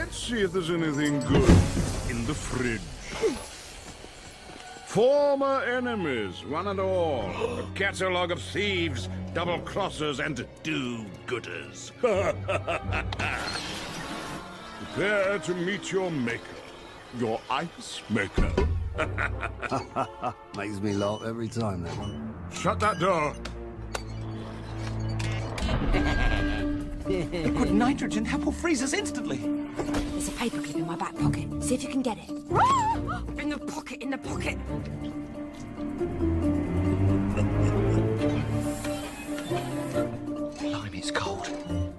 Let's see if there's anything good in the fridge. Former enemies, one and all. A catalogue of thieves, double-crossers, and do-gooders. Prepare to meet your maker. Your ice maker. Makes me laugh every time, that one. Shut that door. Liquid nitrogen will freeze us instantly. There's a paperclip in my back pocket. See if you can get it. In the pocket, in the pocket. Blimey, it's cold.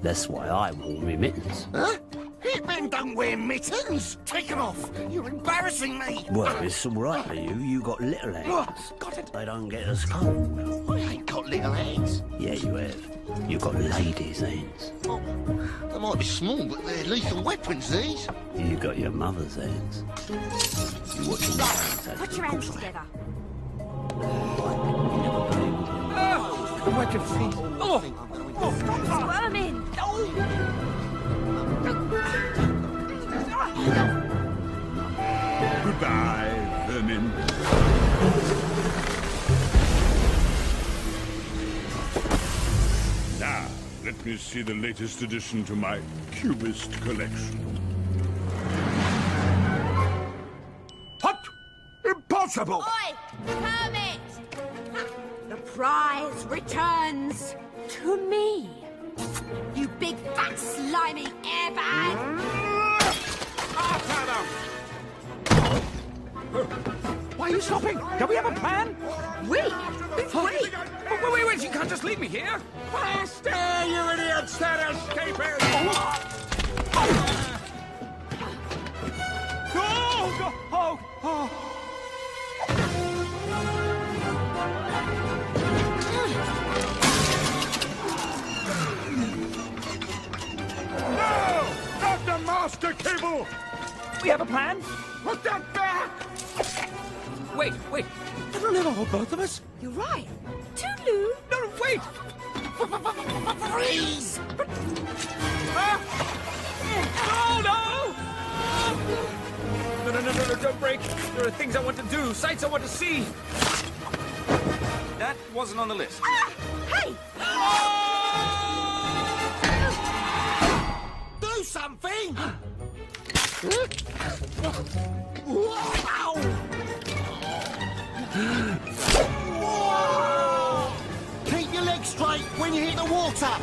That's why I wore my mittens. Huh? Hitmen don't wear mittens. Take them off. You're embarrassing me. Well, it's all right for you. You got little hands. Got it. They don't get as cold. I ain't got little hands. Yeah, you have. You got ladies' hands. Well, they might be small, but they're lethal weapons, these. You got your mother's hands. You watching your hands? Put your hands together. Wipe your feet. Oh! Squirming. Goodbye, vermin. Now, let me see the latest addition to my cubist collection. What? Impossible! Oi! Hermit! The prize returns to me. You big, fat, slimy airbag! Why are you stopping? Don't we have a plan? We? Wait, you can't just leave me here. Faster, you idiots! They're escaping! Oh! No! Not the master cable! We have a plan? Put that back! Wait. No, both of us? You're right. Toodaloo. No, wait! Freeze! No, don't break. There are things I want to do, sights I want to see. That wasn't on the list. Hey! Do something! Wow! Whoa! Keep your legs straight when you hit the water.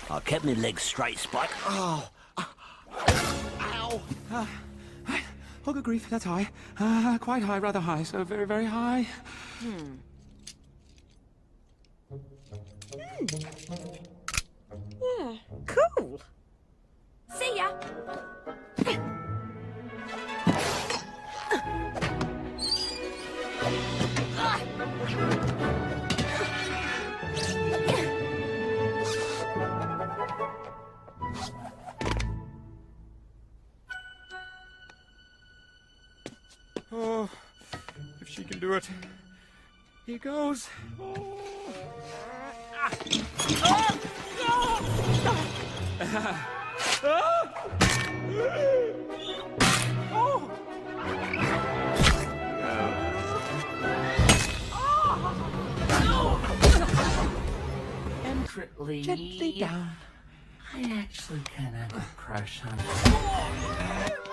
I kept my legs straight, Spike. Oh. Ow. Oh, good grief, that's high. Quite high, rather high, so very, very high. Yeah, cool. See ya. Oh, if she can do it. Here goes. Gently down. I actually kind of have a crush on her.